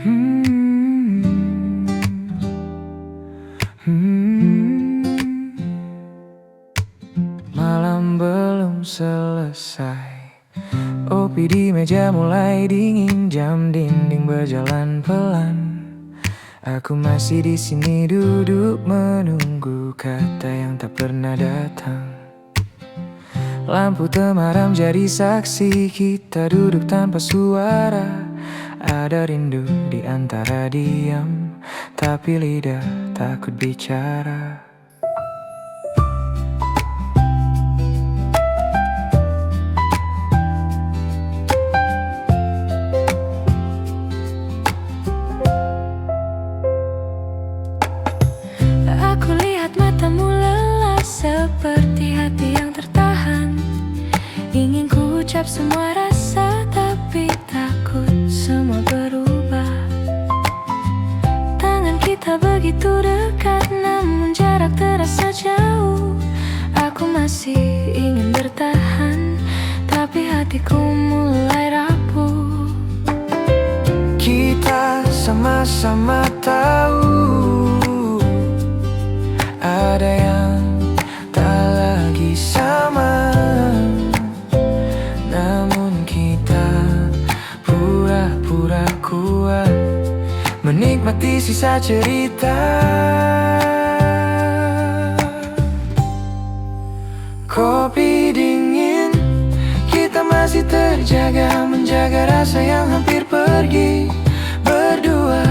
Hmm, hmm. Malam belum selesai, kopi di meja mulai dingin, jam dinding berjalan pelan. Aku masih di sini duduk menunggu kata yang tak pernah datang. Lampu temaram jadi saksi, kita duduk tanpa suara. Ada rindu di antara diam, tapi lidah takut bicara. Aku lihat matamu lelah seperti hati yang tertahan. Ingin ku ucap semua rasa tapi takut semua berubah. Tangan kita begitu dekat namun jarak terasa jauh. Aku masih ingin bertahan tapi hatiku mulai rapuh. Kita sama-sama tahu ada yang tak lagi sama, namun kita pura-pura kuat menikmati sisa cerita. Kopi dingin, kita masih terjaga, menjaga rasa yang hampir pergi. Berdua,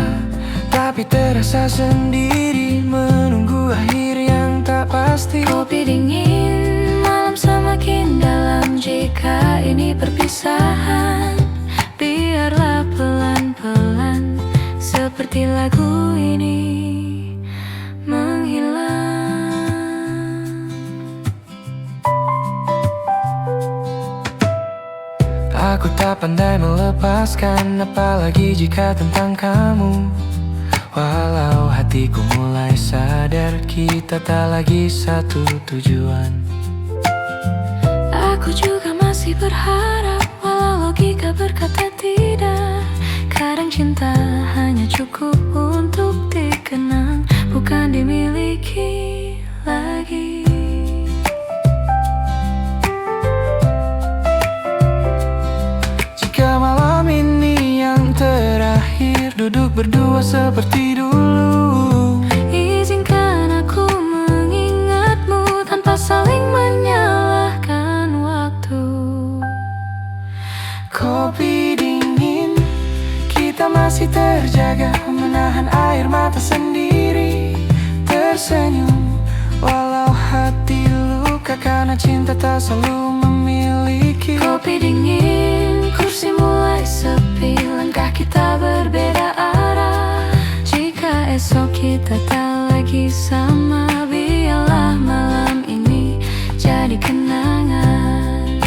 tapi terasa sendiri, menunggu akhir yang tak pasti. Kopi dingin, malam semakin dalam. Jika ini perpisahan, biarlah pelan-pelan, seperti lagu ini menghilang. Aku tak pandai melepaskan, apalagi jika tentang kamu. Walau hatiku mulai sadar, kita tak lagi satu tujuan. Aku juga masih berharap, walau logika berkata tidak. Kadang cinta hanya cukup untuk dikenang, bukan dimiliki lagi. Jika malam ini yang terakhir, duduk berdua seperti dulu. Izinkan aku mengingatmu tanpa saling menyalahkan waktu. Kopi dingin, kita masih terjaga, menahan air mata sendiri. Tersenyum, walau hati luka, karena cinta tak selalu memiliki. Kopi dingin, kursi mulai sepi, langkah kita berbeda arah. Jika esok kita tak lagi sama, biarlah malam ini jadi kenangan.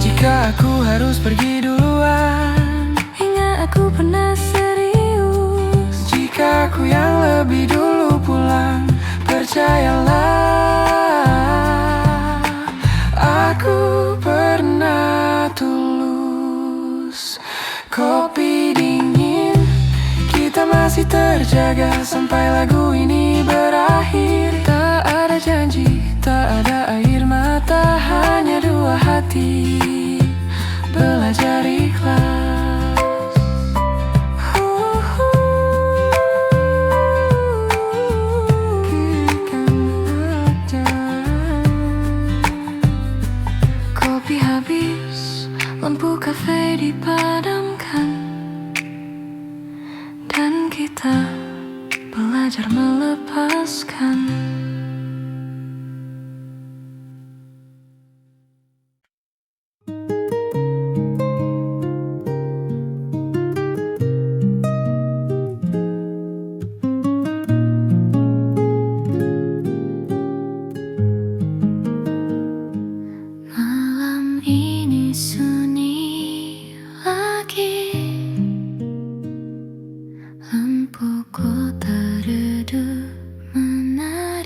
Jika aku harus pergi duluan, Ingat aku pernah serius. jika aku yang lebih dulu pulang, percayalah, aku pernah tulus. Kopi dingin, kita masih terjaga sampai lagu ini berakhir. Tak ada janji, tak ada air mata, hanya dua hati belajar ikhlas. Biarkan aja. Kopi habis, lampu kafe dipadamkan, dan kita belajar melepaskan. Malam ini sunyi lagi, lampu kota redup menari.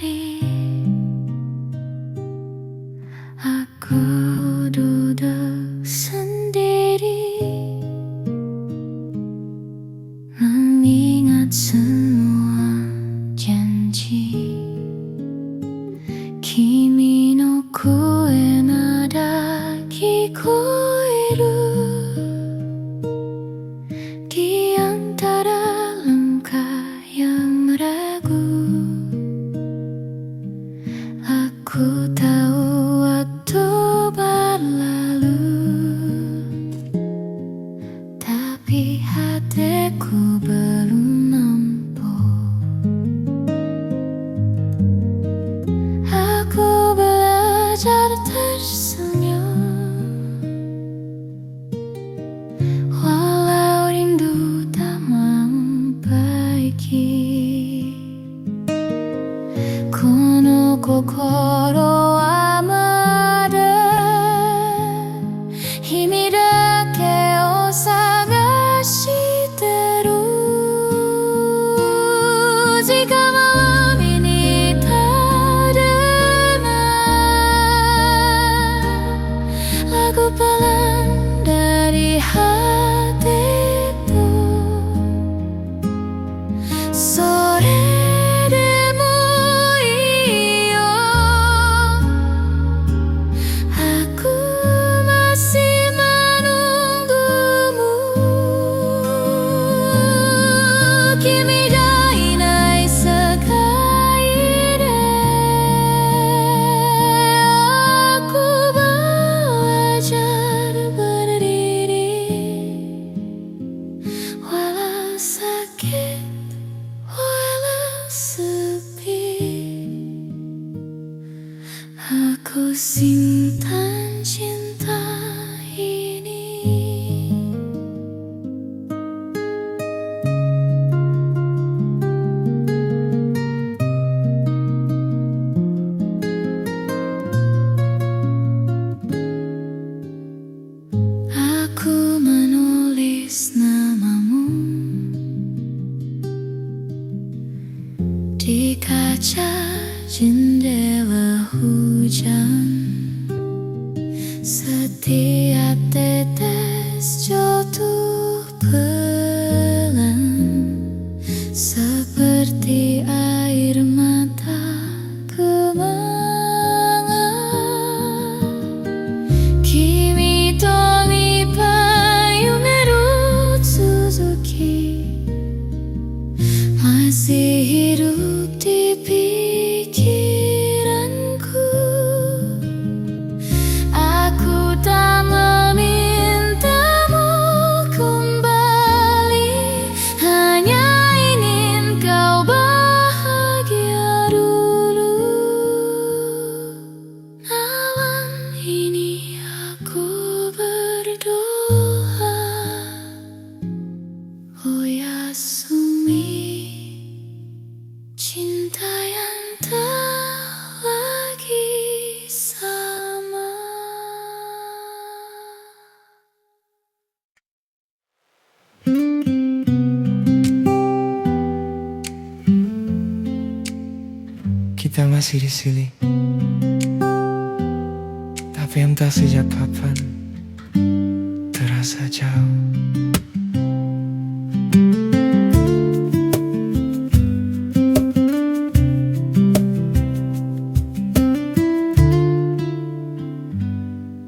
aku belum nampak. Aku belajar tersenyum walau rindu tak membaiki. Kono kokoro wa mada himi dake o sagashiteru. Jika malam ini tak dengar lagu pelan dari hatiku, sore demo iyo, aku masih menunggumu. Kimi ga inai sekai de aku belajar berdiri walau sakit, walau sepi. Aku simpan cinta ini. Aku menulis namamu di kaca jendela hujan. Setiap tetes jatuh pelan seperti air mata kemangan. Kimi to nipai yumeru Suzuki masih hidup di pikiranku. Aku tak memintamu kembali, hanya ingin kau bahagia dulu. Malam ini aku berdoa, oh Yasumi, cinta yang tak lagi sama. Kita masih di sini, tapi entah sejak kapan terasa jauh.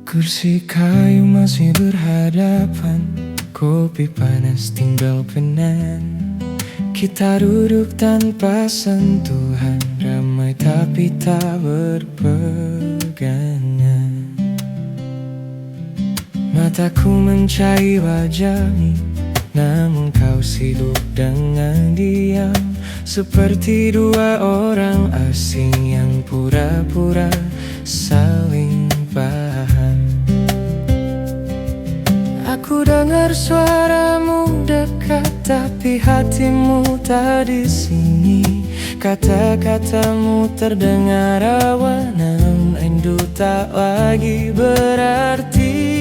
Kursi kayu masih berhadapan, kopi panas tinggal penan. Kita duduk tanpa sentuhan, ramai tapi tak berpegangan. Mataku mencari wajahmu, namun kau sibuk dengan diam, seperti dua orang asing yang pura-pura saling paham. Aku dengar suaramu dekat, tapi hatimu tak di sini. Kata-katamu terdengar awan, namun rindu tak lagi berarti.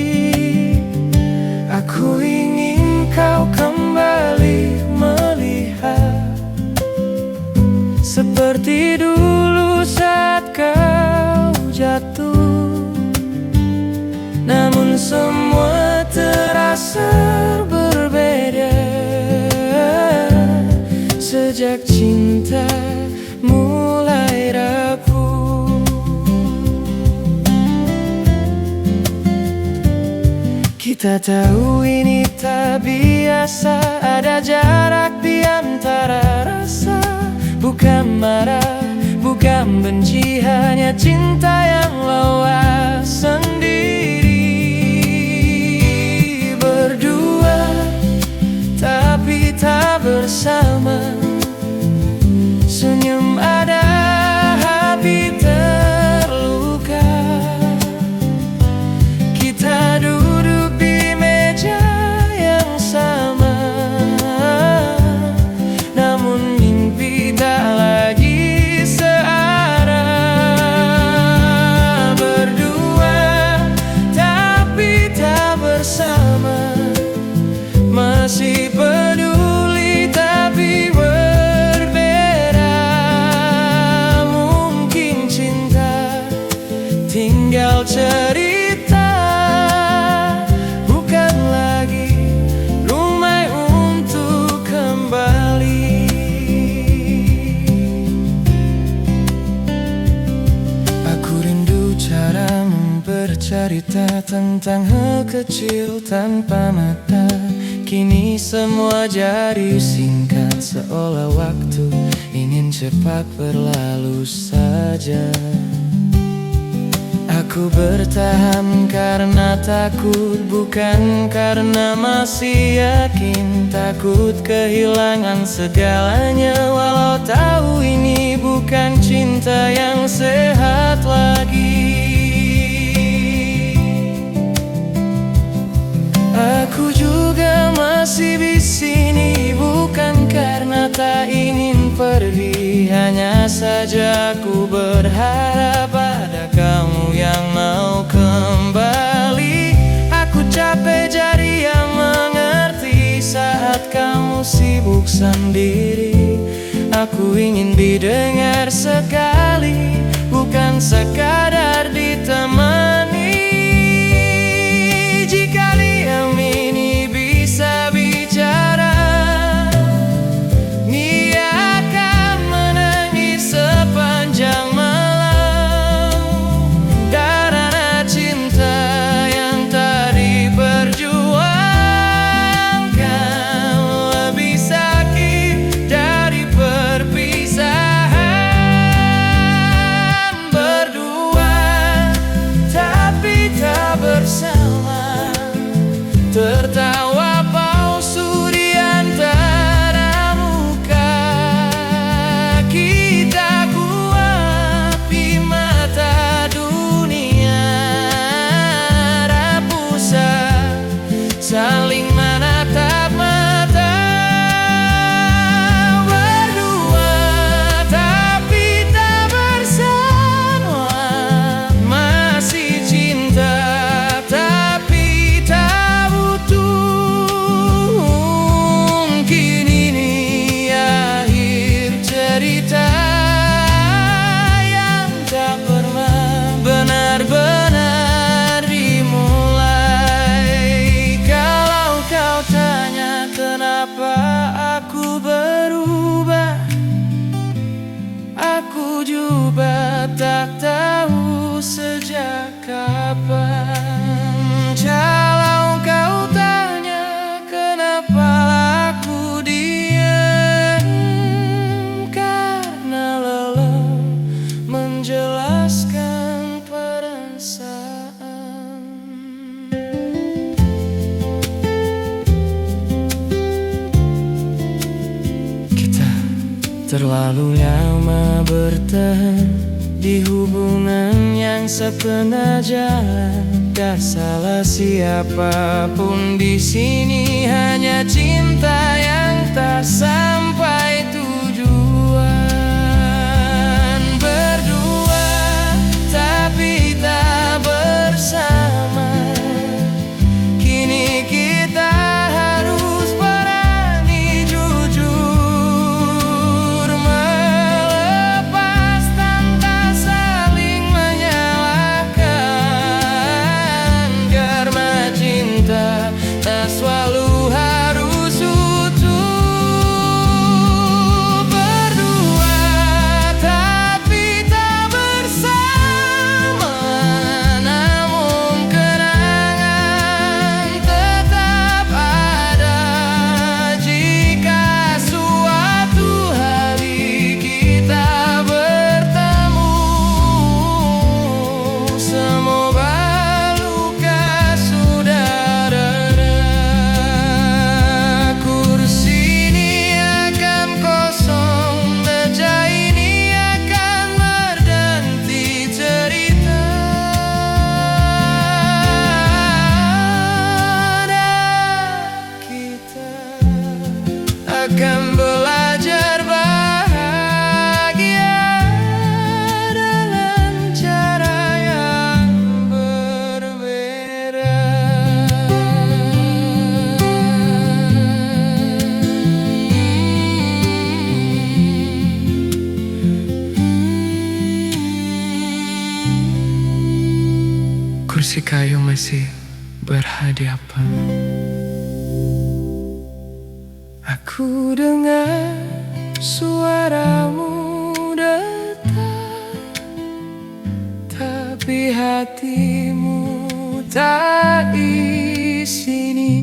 Aku ingin kau kembali melihat seperti dulu saat kau jatuh. Namun semua terasa berbeda sejak cinta mulai rapuh. Kita tahu ini tak biasa, ada jarak di antara rasa. Bukan marah, bukan benci, hanya cinta yang lewas sendiri. Berdua tapi tak tentang hal kecil tanpa mata. Kini semua jadi singkat, seolah waktu ingin cepat berlalu saja. Aku bertahan karena takut, bukan karena masih yakin. Takut kehilangan segalanya, walau tahu ini bukan cinta yang sehat lagi. Aku juga masih di sini, bukan karena tak ingin pergi. Hanya saja aku berharap ada kamu yang mau kembali. Aku capek jadi yang mengerti saat kamu sibuk sendiri. Aku ingin didengar sekali, bukan sekadar ditemani. Jika diam ini bisa bicara, Nia akan menangis sepanjang malam. Karena cinta yang tak diperjuangkan lebih sakit dari perpisahan. Berdua tapi tak bersama, tertawa palsu di antara muka kita. Kuat di mata dunia, rapusa saling menatap mata. Berdua tapi tak bersama, masih cinta tapi tak butuh. Mungkin ini akhir cerita yang tak pernah benar-benar dimulai. Kalau kau tanya kenapa aku berubah, aku juga tak tahu sejak kapan. Kalau kau tanya kenapa aku diam, karena lelah menjelaskan perasaan. Kita terlalu lama bertahan di hubungan yang setengah jalan. Gak salah siapapun di sini, hanya cinta yang tak sampai tujuan. Berdua tapi tak bersama, kini kita harus berani jujur melepas tanpa saling menyalahkan. Karena cinta tak selalu harus utuh. Berdua tapi tak bersama, namun kenangan tetap ada. Jika suatu hari kita bertemu, semoga luka sudah reda. Kursi ini akan kosong, meja ini akan berganti cerita. Dan kita akan belajar bahagia dengan cara yang berbeda. Kursi kayu masih berhadapan. Aku dengar suaramu detak, tapi hatimu kita di sini.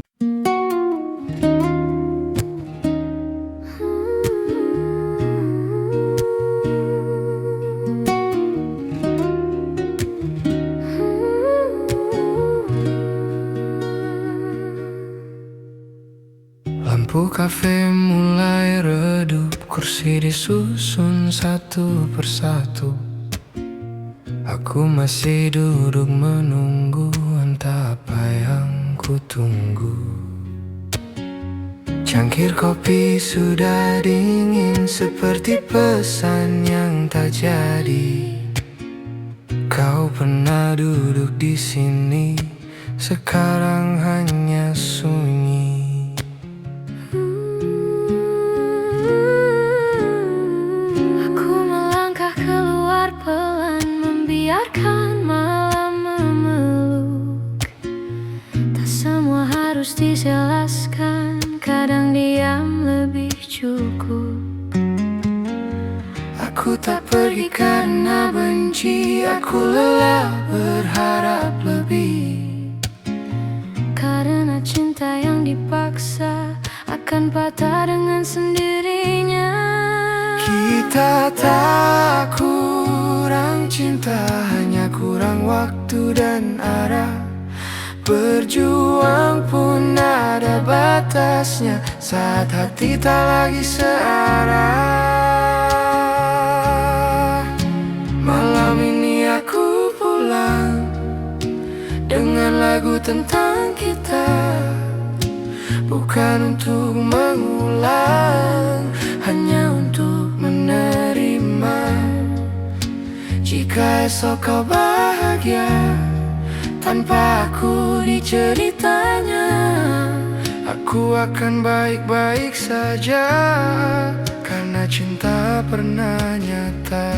Lampu kafe mulai redup, kursi disusun satu persatu. Aku masih duduk menunggu, entah apa yang ku tunggu. Cangkir kopi sudah dingin, seperti pesan yang tak jadi. Kau pernah duduk di sini, sekarang hanya sunyi. Biarkan malam memeluk. Tak semua harus dijelaskan, kadang diam lebih cukup. Aku tak pergi karena benci, aku lelah berharap lebih. Karena cinta yang dipaksa akan patah dengan sendirinya. Kita tak kurang cinta, hanya kurang waktu dan arah. Berjuang pun ada batasnya, saat hati tak lagi searah. Malam ini aku pulang dengan lagu tentang kita, bukan untuk mengulang, hanya untuk menerima. Jika esok kau bahagia tanpa aku di ceritanya, aku akan baik-baik saja, karena cinta pernah nyata.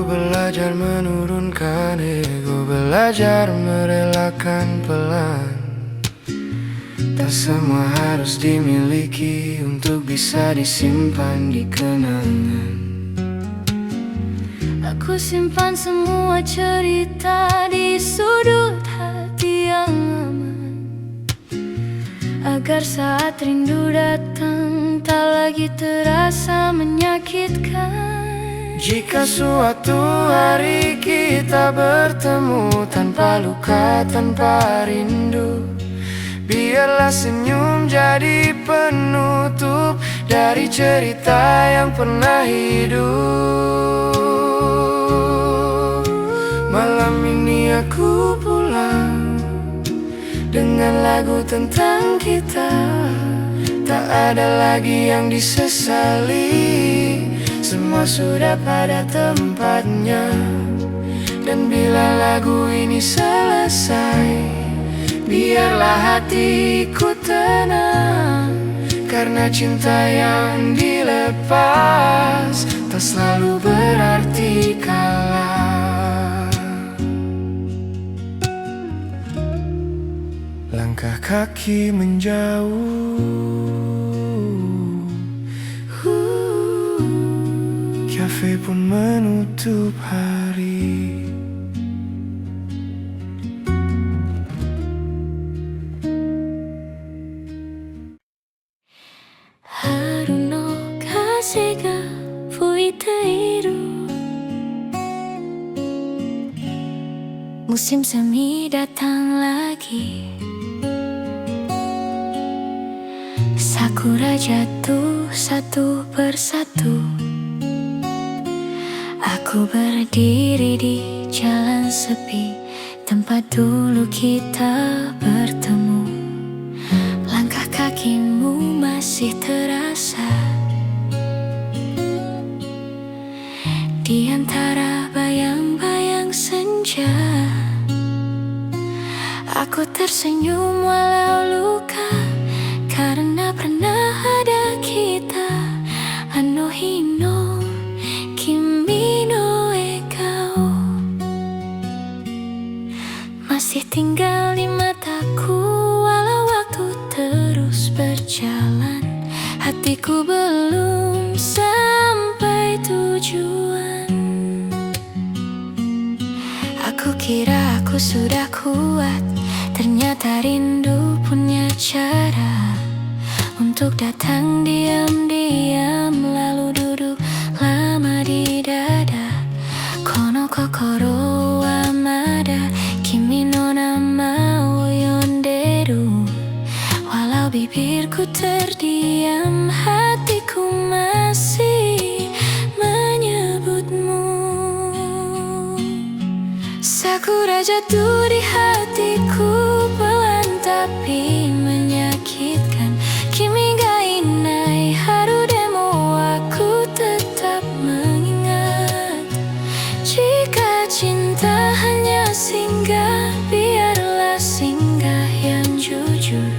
Belajar menurunkan ego, belajar merelakan pelan. Tak semua harus dimiliki untuk bisa disimpan di kenangan. Aku simpan semua cerita di sudut hati yang aman, agar saat rindu datang tak lagi terasa menyakitkan. Jika suatu hari kita bertemu tanpa luka, tanpa rindu, biarlah senyum jadi penutup dari cerita yang pernah hidup. Malam ini aku pulang dengan lagu tentang kita, tak ada lagi yang disesali. Semua sudah pada tempatnya. Dan bila lagu ini selesai, biarlah hatiku tenang, karena cinta yang dilepas tak selalu berarti kalah. Langkah kaki menjauh, kafe pun menutup hari. Haru no kaze ga fuiteiru, musim semi datang lagi. Sakura jatuh satu persatu. Aku berdiri di jalan sepi, tempat dulu kita bertemu. Langkah kakimu masih terasa di antara bayang-bayang senja. Aku tersenyum walau luka, karena pernah ada kita. Ano hino kimi no ekao. masih tinggal di mataku. Walau waktu terus berjalan, hatiku belum sampai tujuan. Aku kira aku sudah kuat, ternyata rindu punya cara untuk datang diam-diam, lalu duduk lama di dada. Kono kokoro amada, kimi no nama wo yonderu. Walau bibirku terdiam, hatiku masih menyebutmu. Sakura jatuh di hatiku, pelan tapi menyakitkan. Kimi ga inai haru demo, aku tetap mengingat. Jika cinta hanya singgah, biarlah singgah yang jujur.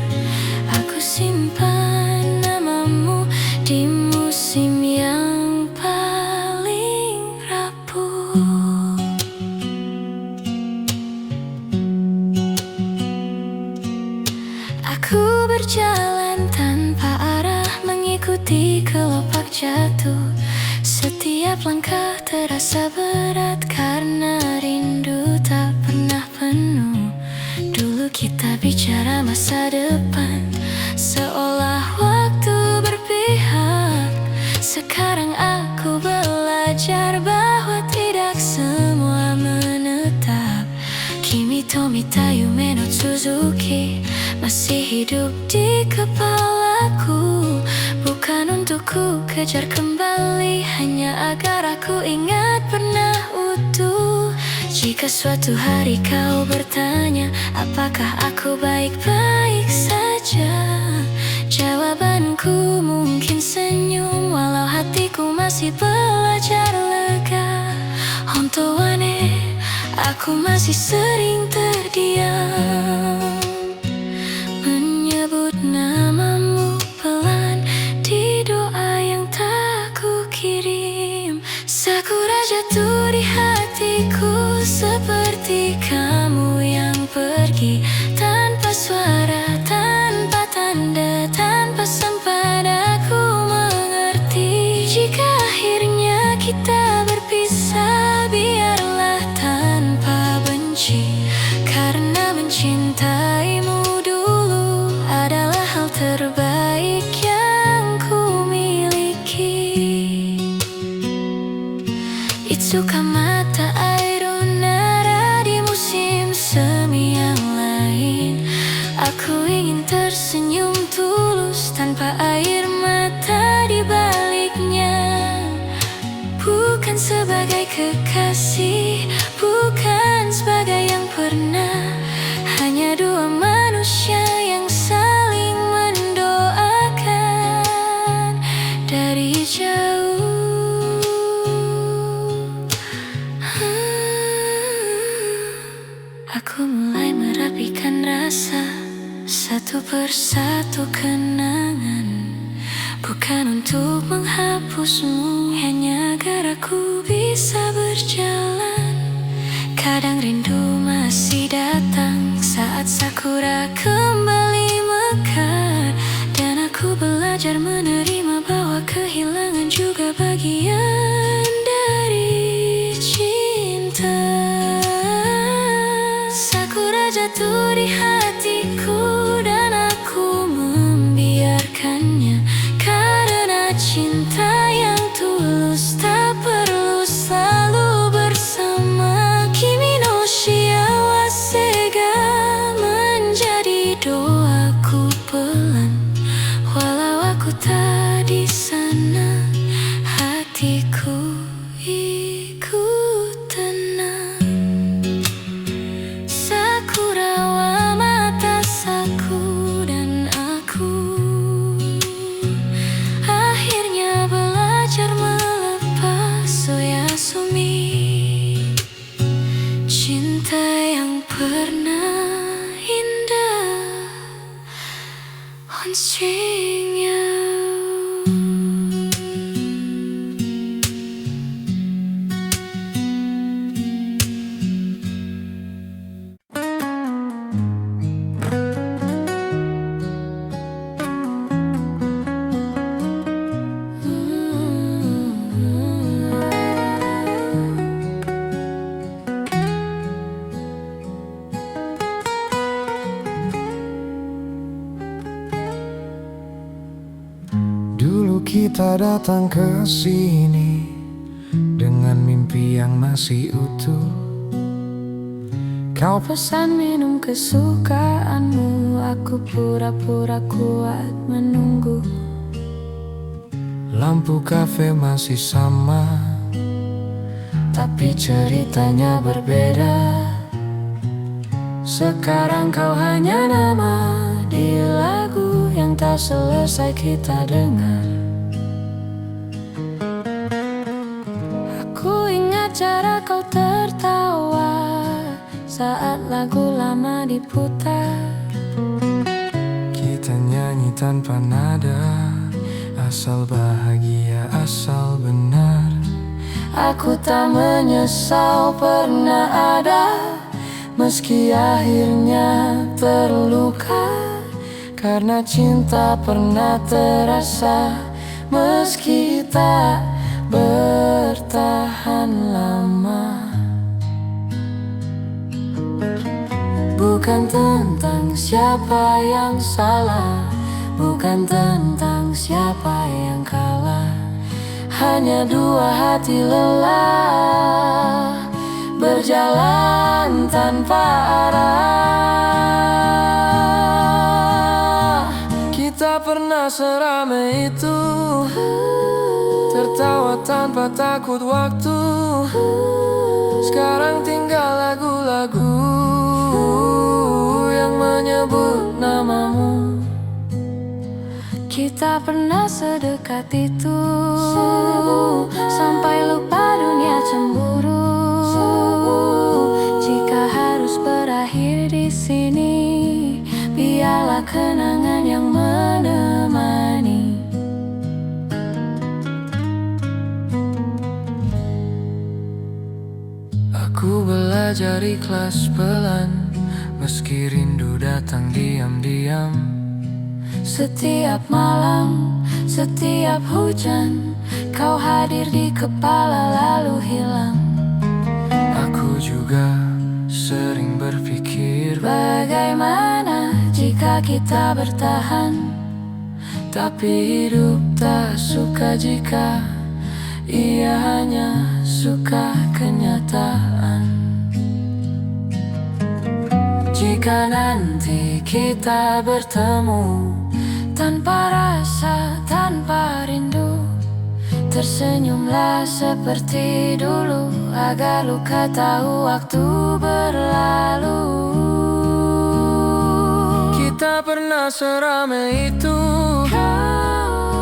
Aku simpan namamu di musim yang paling rapuh. Aku berjalan tanpa arah, mengikuti kelopak jatuh. Setiap langkah terasa berat karena rindu tak pernah penuh. Dulu kita bicara masa depan, seolah waktu berpihak. Sekarang aku belajar bahwa tidak semua menetap. Kimi to mita yume no Suzuki masih hidup di kepalaku. Bukan untuk ku kejar kembali, hanya agar aku ingat pernah utuh. Jika suatu hari kau bertanya, apakah aku baik-baik saja? Jawabanku mungkin senyum, walau hatiku masih belajar lega. Honto wa ne, aku masih sering terdiam, menyebut namamu pelan di doa yang tak kukirim. Sakura jatuh di hatiku, seperti kamu yang pergi tanpa suara, tanpa tanda, tanpa sempat aku mengerti. Jika akhirnya kita berpisah, biarlah tanpa benci, karena mencintaimu dulu adalah hal terbaik yang ku miliki. Itsuka mata airo nara, di musim semi yang lain, aku ingin tersenyum tulus tanpa air mata di baliknya. Bukan sebagai kekasih, bukan sebagai yang pernah, hanya dua manusia yang saling mendoakan dari jauh. Aku mulai merapikan rasa, satu persatu kenangan. Bukan untuk menghapusmu, hanya agar aku bisa berjalan. Kadang rindu masih datang saat sakura kembali mekar, dan aku belajar menerima bahwa kehilangan juga bagian dari cinta. Sakura jatuh di hatiku dan aku membiarkannya, karena cinta yang tulus tak perlu selalu bersama. Kimi no shiawase ga menjadi doaku pelan, walau aku tak di sana, hatiku ikut tenang. Sakura wa mata saku, dan aku akhirnya belajar melepas oyasumi. Cinta yang pernah indah on string you. Dulu kita datang ke sini dengan mimpi yang masih utuh. Kau pesan minum kesukaanmu, aku pura-pura kuat menunggu. Lampu kafe masih sama, tapi ceritanya berbeda. Sekarang kau hanya nama di lagu yang tak selesai kita dengar. Aku ingat cara kau tertawa saat lagu lama diputar. Kita nyanyi tanpa nada, asal bahagia, asal benar. Aku tak menyesal pernah ada, meski akhirnya terluka. Karena cinta pernah terasa, meski tak bertahan lama. Bukan tentang siapa yang salah, bukan tentang siapa yang kalah. Hanya dua hati lelah, berjalan tanpa arah. Kita pernah seramai itu, tertawa tanpa takut waktu. Sekarang tinggal lagu-lagu yang menyebut namamu. Kita pernah sedekat itu, sampai lupa dunia cemburu. Jika harus berakhir di sini, biarlah kenangan yang menemani. Aku belajar ikhlas pelan, meski rindu datang diam-diam. Setiap malam, setiap hujan, kau hadir di kepala lalu hilang. Aku juga sering berpikir, bagaimana jika kita bertahan? tapi hidup tak suka jika ia hanya suka kenyataan. Jika nanti kita bertemu tanpa rasa, tanpa rindu, tersenyumlah seperti dulu, agar luka tahu waktu berlalu. Kita pernah seramai itu,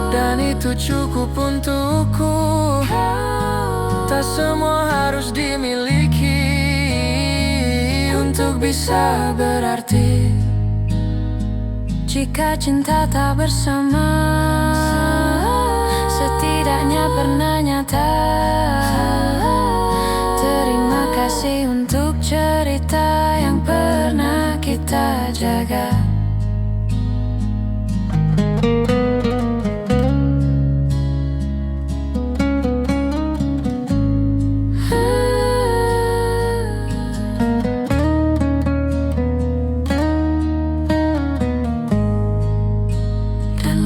dan itu cukup untukku. Tak semua harus dimiliki untuk bisa berarti. Jika cinta tak bersama, setidaknya pernah nyata. Terima kasih untuk cerita yang pernah kita jaga.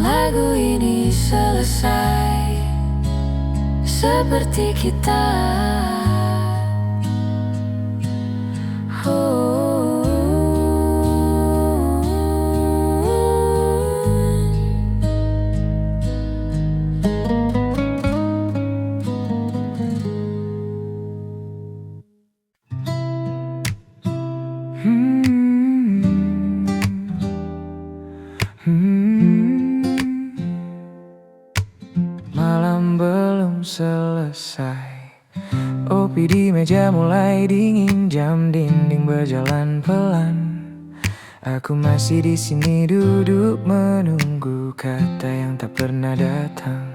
Lagu ini selesai seperti kita. Malam belum selesai, kopi di meja mulai dingin, jam dinding berjalan pelan. Aku masih di sini duduk menunggu kata yang tak pernah datang.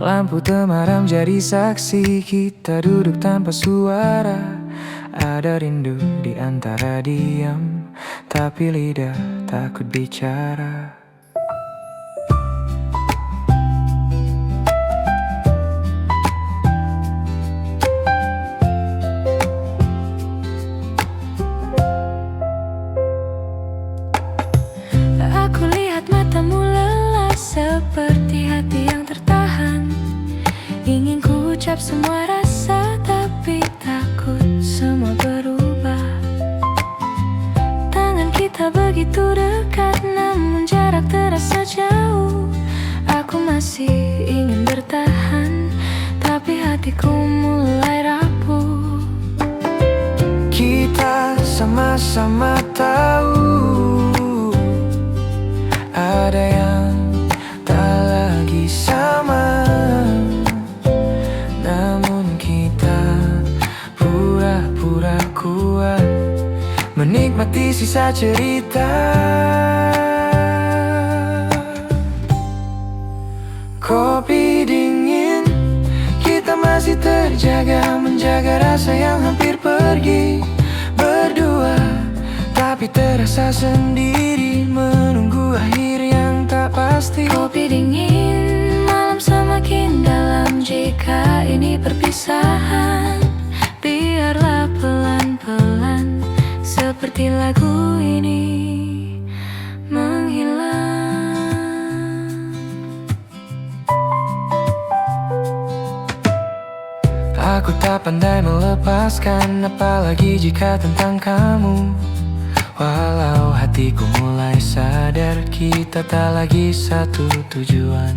Lampu temaram jadi saksi, kita duduk tanpa suara. Ada rindu di antara diam, tapi lidah takut bicara. Aku lihat matamu lelah seperti ucap semua rasa, tapi takut semua berubah. Tangan kita begitu dekat, namun jarak terasa jauh. Aku masih ingin bertahan, tapi hatiku mulai rapuh. Kita sama-sama tahu ada yang tak lagi sama, namun kita pura-pura kuat menikmati sisa cerita. Kopi dingin, kita masih terjaga, menjaga rasa yang hampir pergi. Berdua, tapi terasa sendiri, menunggu akhir yang tak pasti. Kopi dingin, malam semakin dalam. Jika ini perpisahan, biarlah pelan-pelan, seperti lagu ini menghilang. Aku tak pandai melepaskan, apalagi jika tentang kamu. Walau hatiku mulai sadar, kita tak lagi satu tujuan.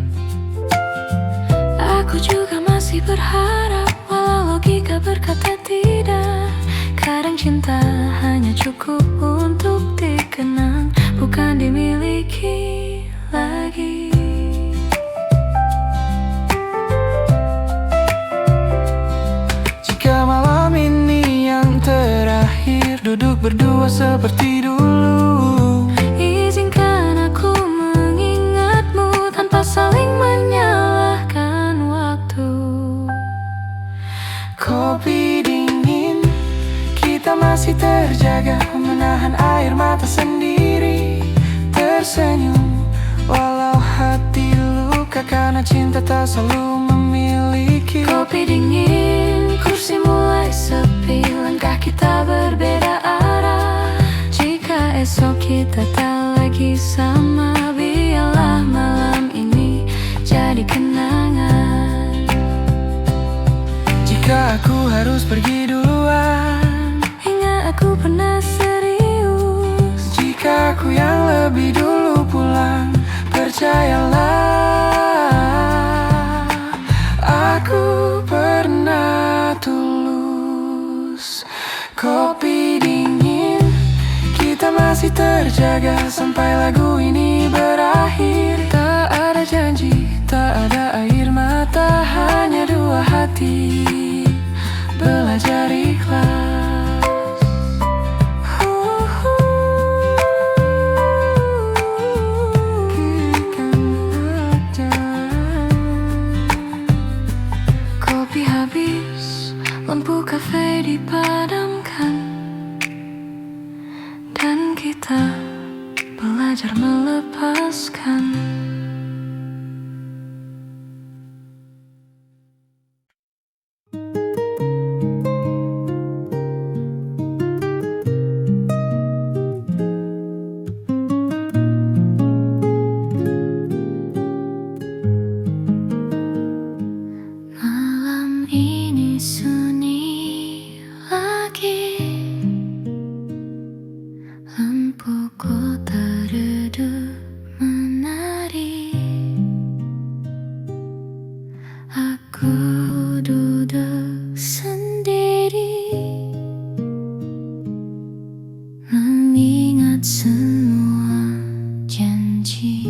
Aku juga masih berharap, walau logika berkata tidak. Kadang cinta hanya cukup untuk dikenang, bukan dimiliki lagi. Jika malam ini yang terakhir, duduk berdua seperti dulu, izinkan aku mengingatmu tanpa saling menyalahkan waktu. kopi dingin, kita masih terjaga, menahan air mata sendiri, tersenyum walau hati luka, karena cinta tak selalu memiliki. Kopi dingin, kursi mulai sepi, langkah kita berbeda arah. Jika esok kita tak lagi sama, biarlah malam ini jadi kenangan. Jika aku harus pergi duluan, ingat aku pernah serius. jika aku yang lebih dulu pulang, percayalah, aku pernah tulus. Kopi dingin, kita masih terjaga sampai lagu ini berakhir. Tak ada janji, tak ada air mata, hanya dua hati belajar ikhlas. Kopi habis, lampu kafe dipadamkan, dan kita belajar melepaskan. Malam ini sunyi lagi, lampu kota redup menari. Aku duduk sendiri, mengingat semua janji.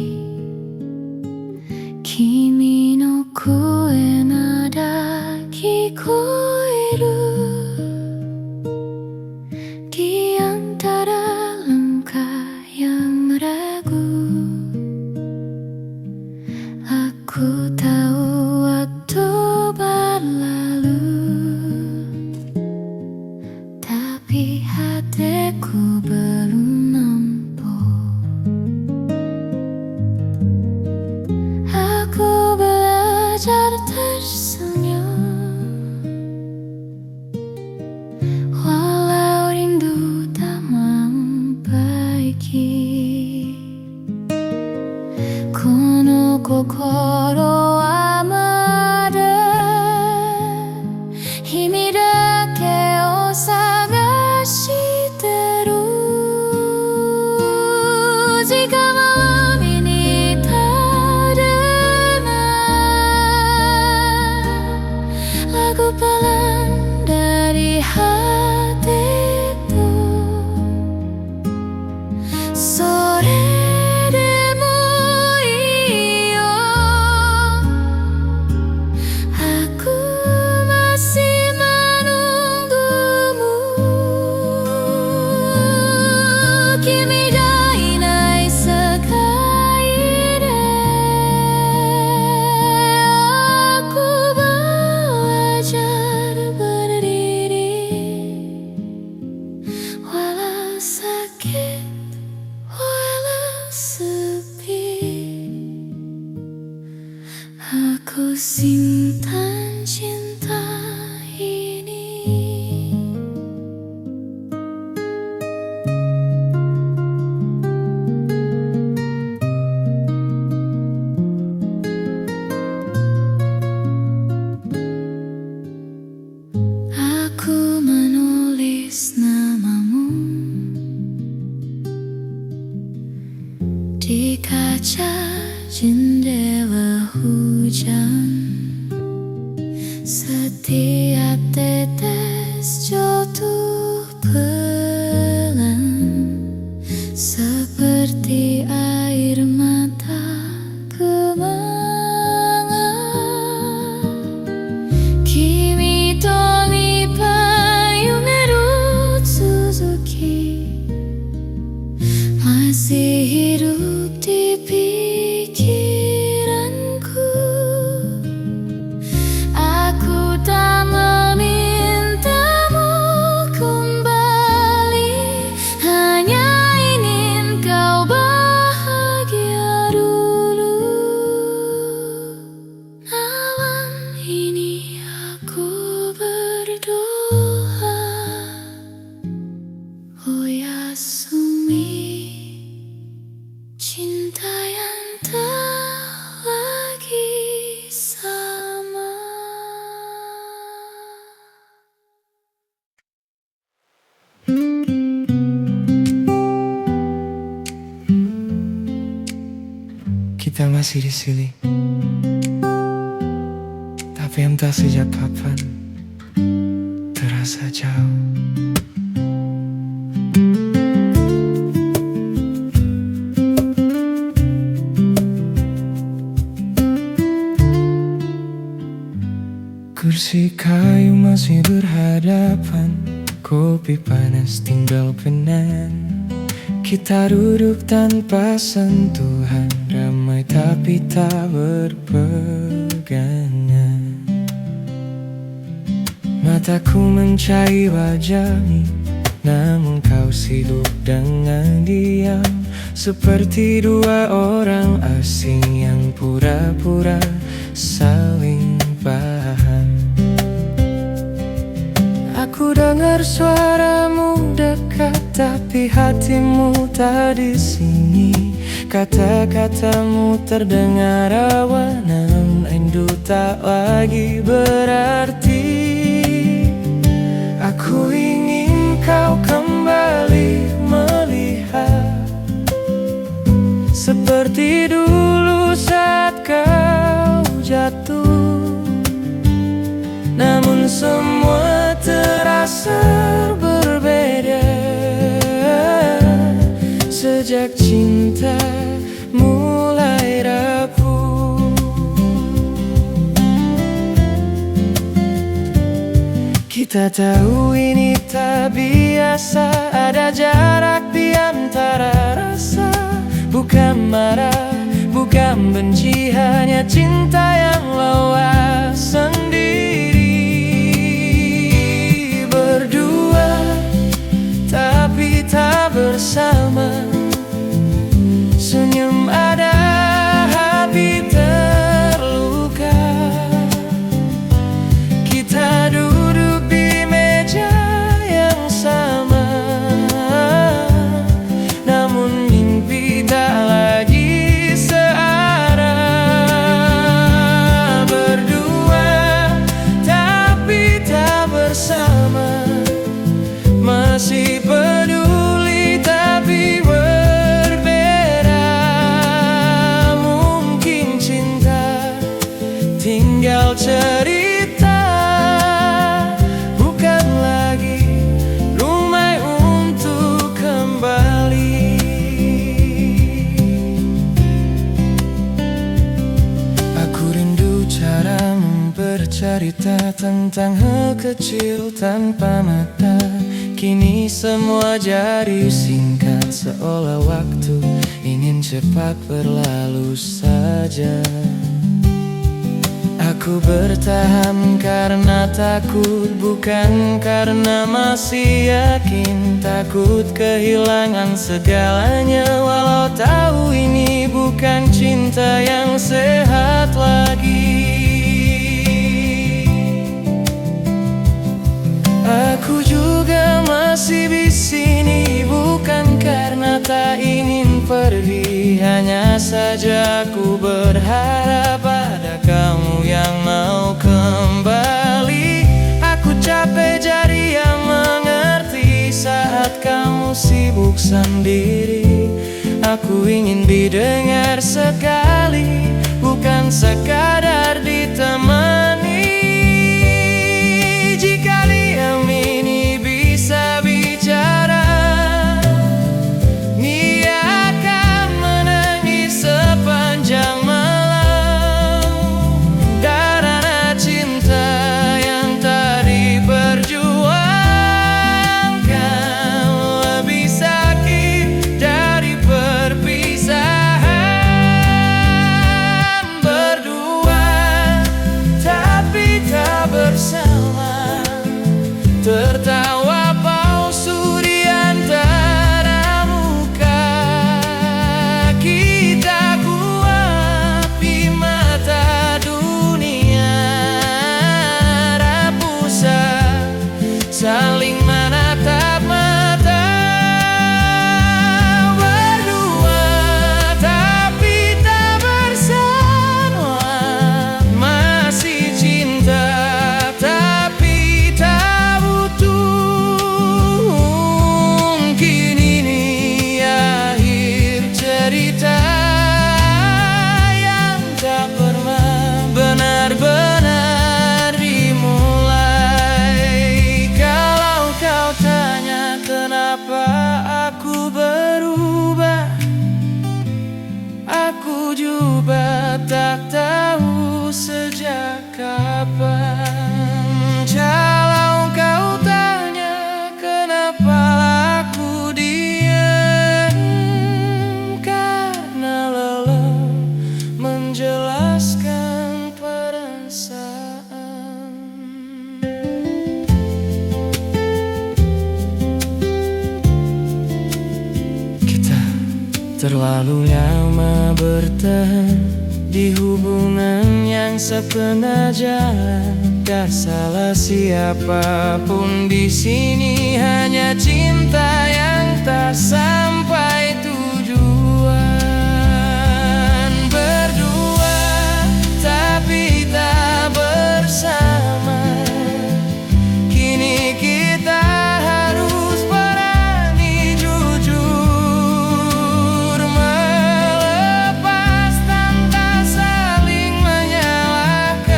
Kimi no koe nada kikoeru di antara langkah yang ragu. Aku tahu waktu berlalu, tapi hatiku belum nampak. Aku belajar tersenyum, walau rindu tak membaiki. Kono kokoro wa mada Di kaca jendela hujan, setiap tetes jatuh pelan, seperti air mata kemangan. Kimi to nipa yumeru Suzuki masih hidup di pikiranku. Aku tak memintamu kembali, hanya ingin kau bahagia dulu. Malam ini aku berdoa, oh Yasumi, cinta yang tak lagi sama. Kita masih di sini, tapi entah sejak kapan terasa jauh. Kursi kayu masih berhadapan, kopi panas tinggal penan. Kita duduk tanpa sentuhan, ramai tapi tak berpegangan. Mataku mencari wajahmu, namun kau sibuk dengan diam, seperti dua orang asing yang pura-pura saling paham. Aku dengar suaramu dekat, tapi hatimu tak di sini. Kata-katamu terdengar rawan, namun rindu tak lagi berarti. Aku ingin kau kembali melihat seperti dulu saat kau jatuh. Namun semua terasa berbeda sejak cinta mulai rapuh. Kita tahu ini tak biasa, ada jarak di antara rasa. Bukan marah, bukan benci, hanya cinta yang lewas sendiri. Berdua tapi tak bersama, senyum ada, hati terluka. Kita duduk di meja yang sama, namun mimpi tak lagi searah. Berdua tapi tak bersama, masih peduli tapi berbeda. Mungkin cinta tinggal cerita, bukan lagi rumah untuk kembali. Aku rindu caramu bercerita tentang hal kecil tanpa mata. Kini semua jadi singkat, seolah waktu ingin cepat berlalu saja. Aku bertahan karena takut, bukan karena masih yakin. Takut kehilangan segalanya, walau tahu ini bukan cinta yang sehat lagi. Aku juga masih di sini, bukan karena tak ingin pergi. Hanya saja aku berharap ada kamu yang mau kembali. Aku capek jadi yang mengerti saat kamu sibuk sendiri. Aku ingin didengar sekali, bukan sekadar ditemani. Jika diam ini bisa bicara, ia akan menangis sepanjang malam. Karena cinta yang tak diperjuangkan lebih sakit dari perpisahan. Berdua tapi tak bersama, tertawa palsu di antara muka kita, kuat di mata dunia. Rapusa saling menatap mata. Berdua tapi tak bersama, masih cinta tapi tak butuh. Mungkin ini akhir cerita yang tak pernah benar-benar dimulai. Kalau kau tanya kenapa aku berubah, aku juga tak tahu sejak kapan. Kalau kau tanya kenapa aku diam, karena lelah menjelaskan perasaan. Kita terlalu lama bertahan di hubungan yang setengah jalan. Gak salah siapapun di sini, hanya cinta yang tak sampai tujuan. Berdua tapi tak bersama, kini kita harus berani jujur, melepas tanpa saling menyalahkan.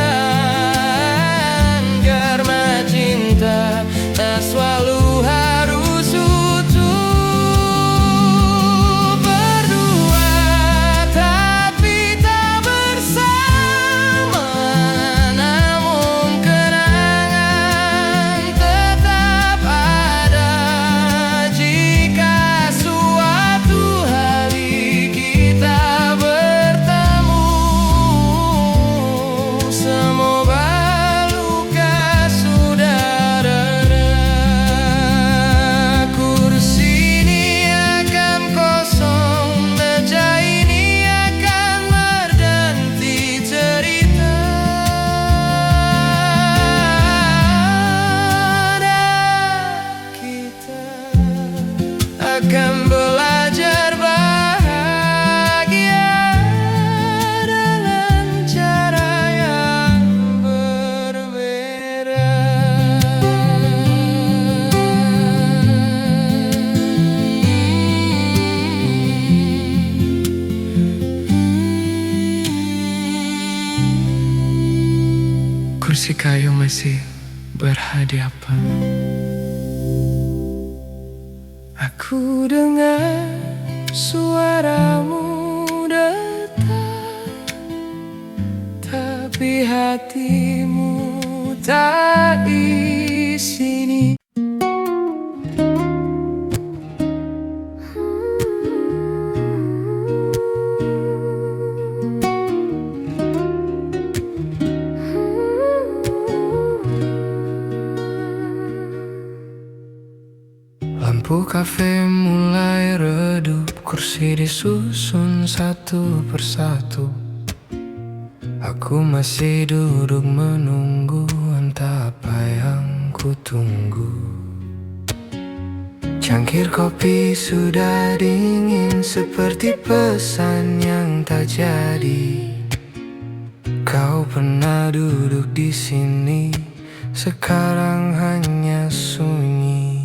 Karena cinta tak selalu harus utuh. Berdua tapi tak bersama, namun kenangan tetap ada. Jika suatu hari kita bertemu, semoga luka sudah reda. Kursi ini akan kosong, meja ini akan berganti cerita. Dan kita akan belajar bahagia dengan cara yang berbeda. Kursi kayu masih berhadapan. Aku dengar suaramu datang, tapi hatimu tak di sini. Lampu kafe mulai redup, kursi disusun satu persatu. Aku masih duduk menunggu, entah apa yang ku tunggu. Cangkir kopi sudah dingin, seperti pesan yang tak jadi. Kau pernah duduk di sini, sekarang hanya sunyi.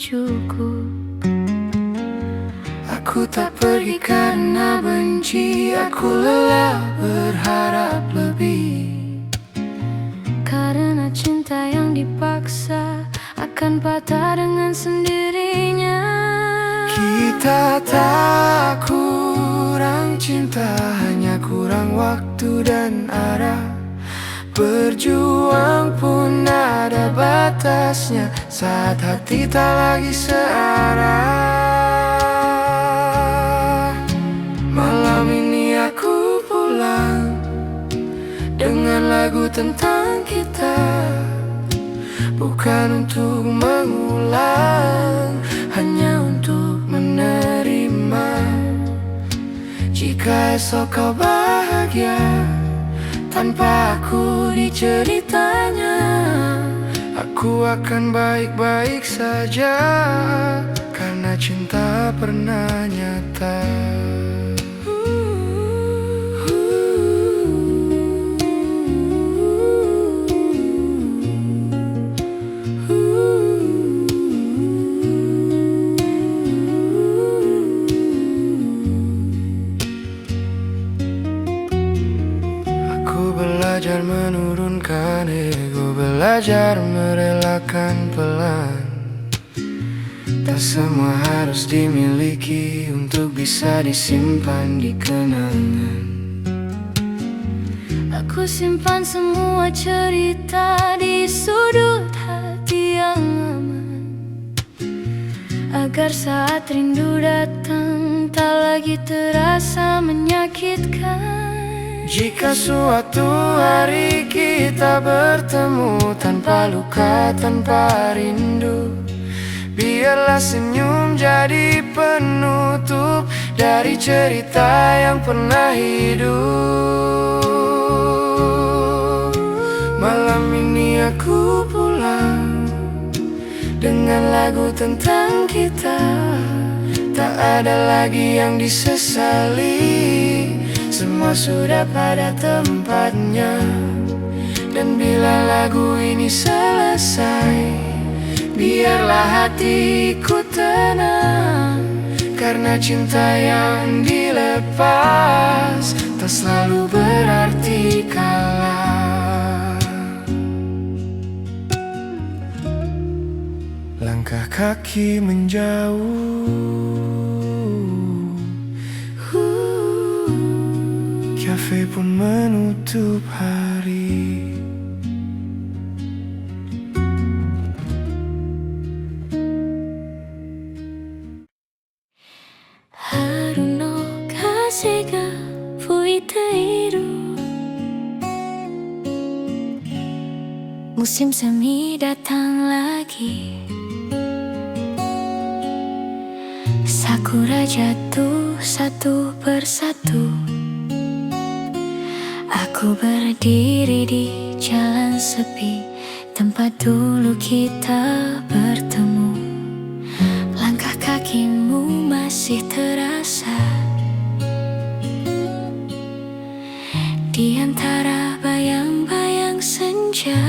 cukup. Aku tak pergi karena benci, aku lelah berharap lebih. Karena cinta yang dipaksa akan patah dengan sendirinya. Kita tak kurang cinta, hanya kurang waktu dan arah. Berjuang pun ada batasnya saat hati tak lagi searah. Malam ini aku pulang dengan lagu tentang kita, bukan untuk mengulang, hanya untuk menerima. Jika esok kau bahagia tanpa aku di ceritanya, aku akan baik-baik saja, karena cinta pernah nyata. Belajar menurunkan ego, belajar merelakan pelan. Tak semua harus dimiliki untuk bisa disimpan di kenangan. Aku simpan semua cerita di sudut hati yang aman, agar saat rindu datang tak lagi terasa menyakitkan. Jika suatu hari kita bertemu tanpa luka, tanpa rindu, biarlah senyum jadi penutup dari cerita yang pernah hidup. Malam ini aku pulang dengan lagu tentang kita, tak ada lagi yang disesali. Semua sudah pada tempatnya. Dan bila lagu ini selesai, biarlah hatiku tenang, karena cinta yang dilepas tak selalu berarti kalah. Langkah kaki menjauh, kafe pun menutup hari. Haru no kaze ga fuiteiru, musim semi datang lagi. Sakura jatuh satu persatu. Aku berdiri di jalan sepi, tempat dulu kita bertemu. Langkah kakimu masih terasa di antara bayang-bayang senja.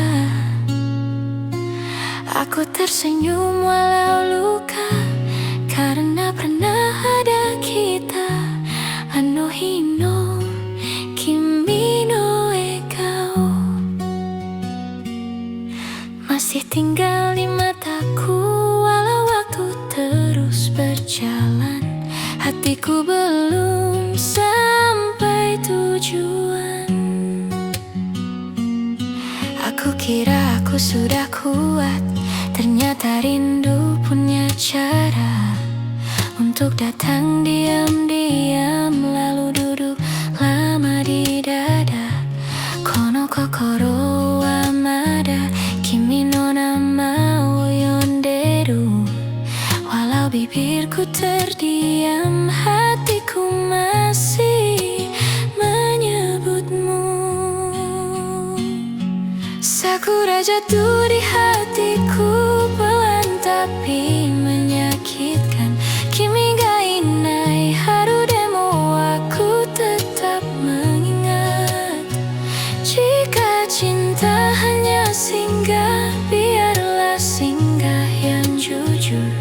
Aku tersenyum walau luka, karena pernah ada kita. Anohino kimi no ekao masih tinggal di mataku, walau waktu terus berjalan. Hatiku belum sampai tujuan. Aku kira aku sudah kuat, ternyata rindu punya cara untuk datang diam-diam, lalu duduk lama di dada. Kono kokoro wa mada kimi no nama wo yonderu. Walau bibirku terdiam, hatiku masih menyebutmu. Sakura jatuh di hatiku, pelan tapi menyakitkan. Kimi ga inai haru demo, aku tetap mengingat. Jika cinta hanya singgah, biarlah singgah yang jujur.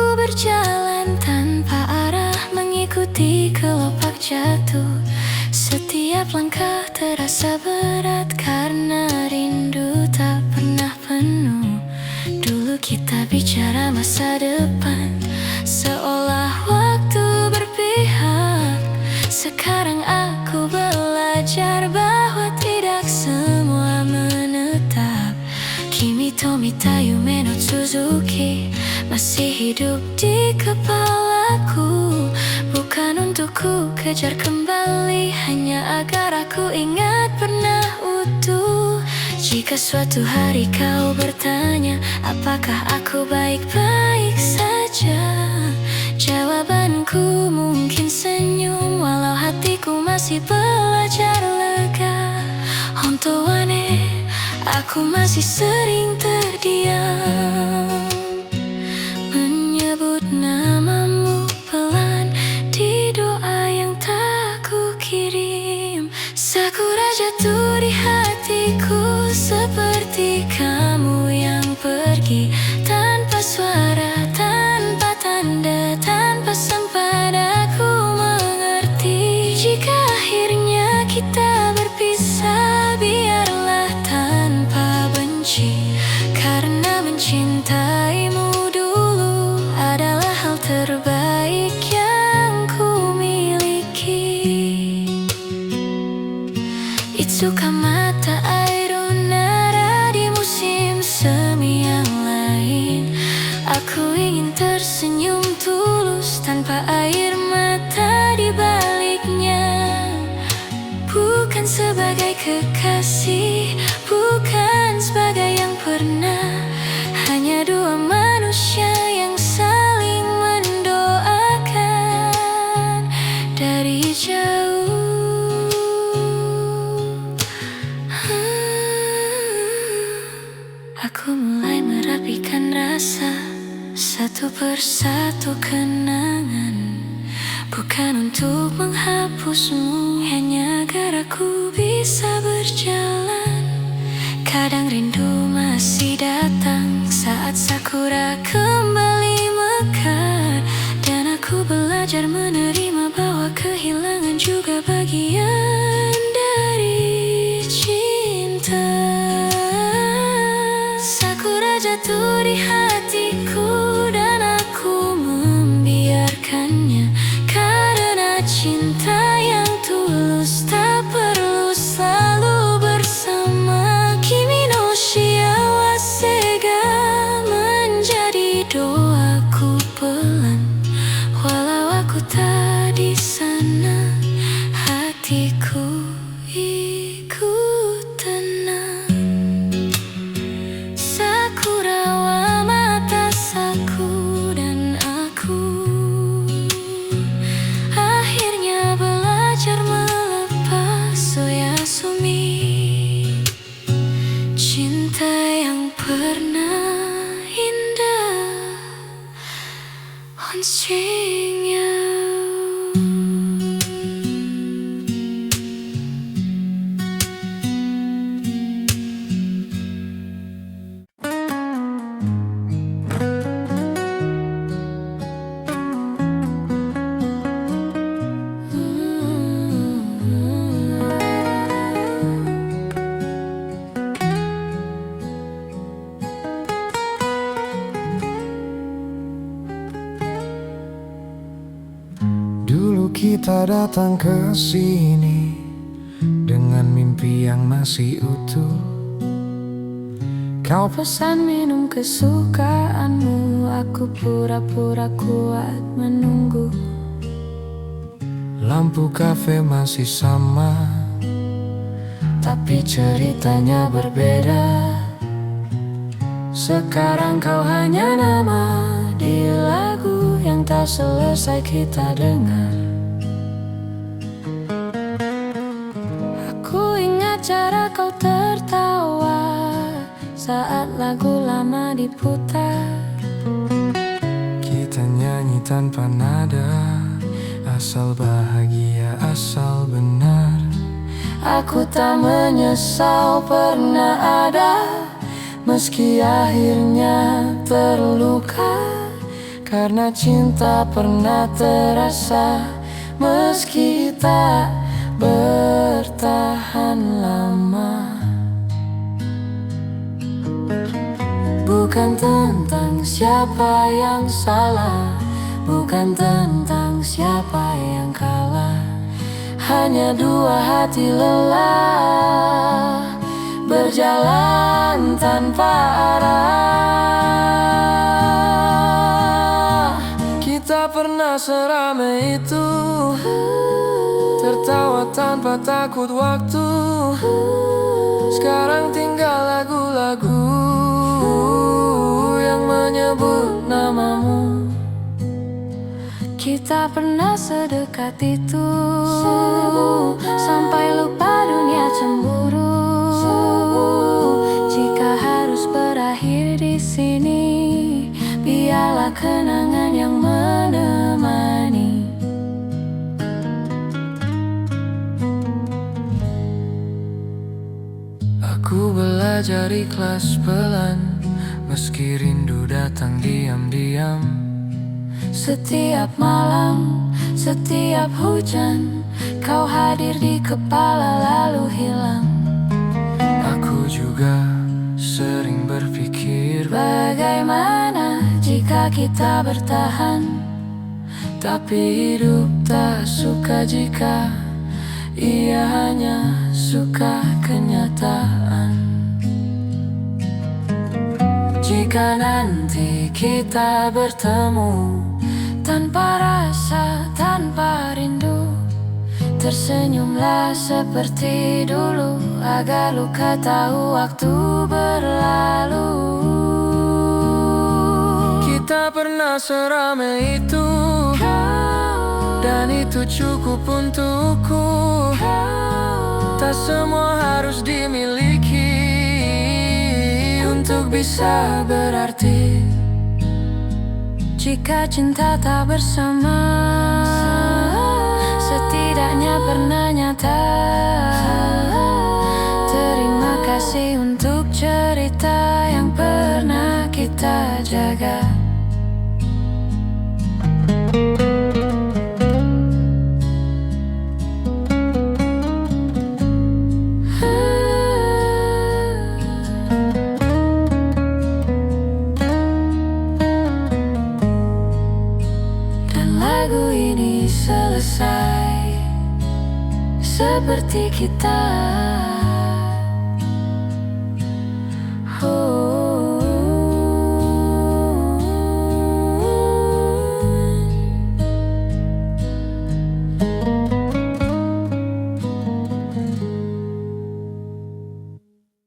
Aku berjalan tanpa arah, mengikuti kelopak jatuh. Setiap langkah terasa berat karena rindu tak pernah penuh. Dulu kita bicara masa depan, seolah waktu berpihak. Sekarang aku belajar bahwa tidak semua menetap. Kimi to mita yume no Suzuki masih hidup di kepalaku. Bukan untuk ku kejar kembali, hanya agar aku ingat pernah utuh. Jika suatu hari kau bertanya, apakah aku baik-baik saja? Jawabanku mungkin senyum, walau hatiku masih belajar lega. Hontou wa ne, aku masih sering terdiam, menyebut namamu pelan di doa yang tak ku kirim. Sakura jatuh di hatiku seperti kamu yang pergi tanpa suara, tanpa tanda, tanpa sempat aku mengerti. Jika akhirnya kita berpisah, biarlah tanpa benci, karena mencintaimu dulu adalah hal terbaik yang ku miliki. Itsuka mata airo nara di musim semi yang lain, aku ingin tersenyum tulus tanpa air mata di baliknya. Bukan sebagai kekasih, bukan sebagai yang pernah, hanya dua manusia yang saling mendoakan dari jauh. Aku mulai merapikan rasa, satu persatu kenangan. Bukan untuk menghapusmu, hanya agar aku bisa berjalan. Kadang rindu masih datang saat sakura kembali mekar, dan aku belajar menerima bahwa kehilangan juga bagian dari cinta. Sakura jatuh di hatiku dan aku membiarkannya, karena cinta yang tulus tak perlu selalu bersama. Kimi no shiawase ga menjadi doaku pelan, walau aku tak di sana, hatiku ikut tenang. Sakura wa matasaku dan aku akhirnya belajar melepas oyasumi. Cinta yang pernah indah Onshingya. Dulu kita datang ke sini dengan mimpi yang masih utuh. Kau Pesan minum kesukaanmu, aku pura-pura kuat menunggu. lampu kafe masih sama, tapi ceritanya berbeda. Sekarang kau hanya nama di lagu yang tak selesai kita dengar. Aku ingat cara kau tertawa saat lagu lama diputar. Kita nyanyi tanpa nada, asal bahagia, asal benar. Aku tak menyesal pernah ada, meski akhirnya terluka, Karena cinta pernah terasa meski tak bertahan lama. Bukan tentang siapa yang salah, bukan tentang siapa yang kalah. Hanya dua hati lelah, berjalan tanpa arah. Kita pernah seramai itu, tertawa tanpa takut waktu. Sekarang tinggal lagu-lagu yang menyebut namamu. Kita pernah sedekat itu, sampai lupa dunia cemburu. Jika harus berakhir di sini, biarlah kenangan yang menemani. Aku belajar ikhlas pelan, meski rindu datang diam-diam. Setiap malam, setiap hujan, kau hadir di kepala lalu hilang. Aku juga sering berpikir, Bagaimana jika kita bertahan? tapi hidup tak suka jika ia hanya suka kenyataan. Jika nanti kita bertemu tanpa rasa, tanpa rindu, tersenyumlah seperti dulu, agar luka tahu waktu berlalu. Kita pernah seramai itu, dan itu cukup untukku. Tak semua harus dimiliki untuk bisa berarti. Jika cinta tak bersama, setidaknya pernah nyata. Terima kasih untuk cerita yang pernah kita jaga. Lagu ini selesai seperti kita.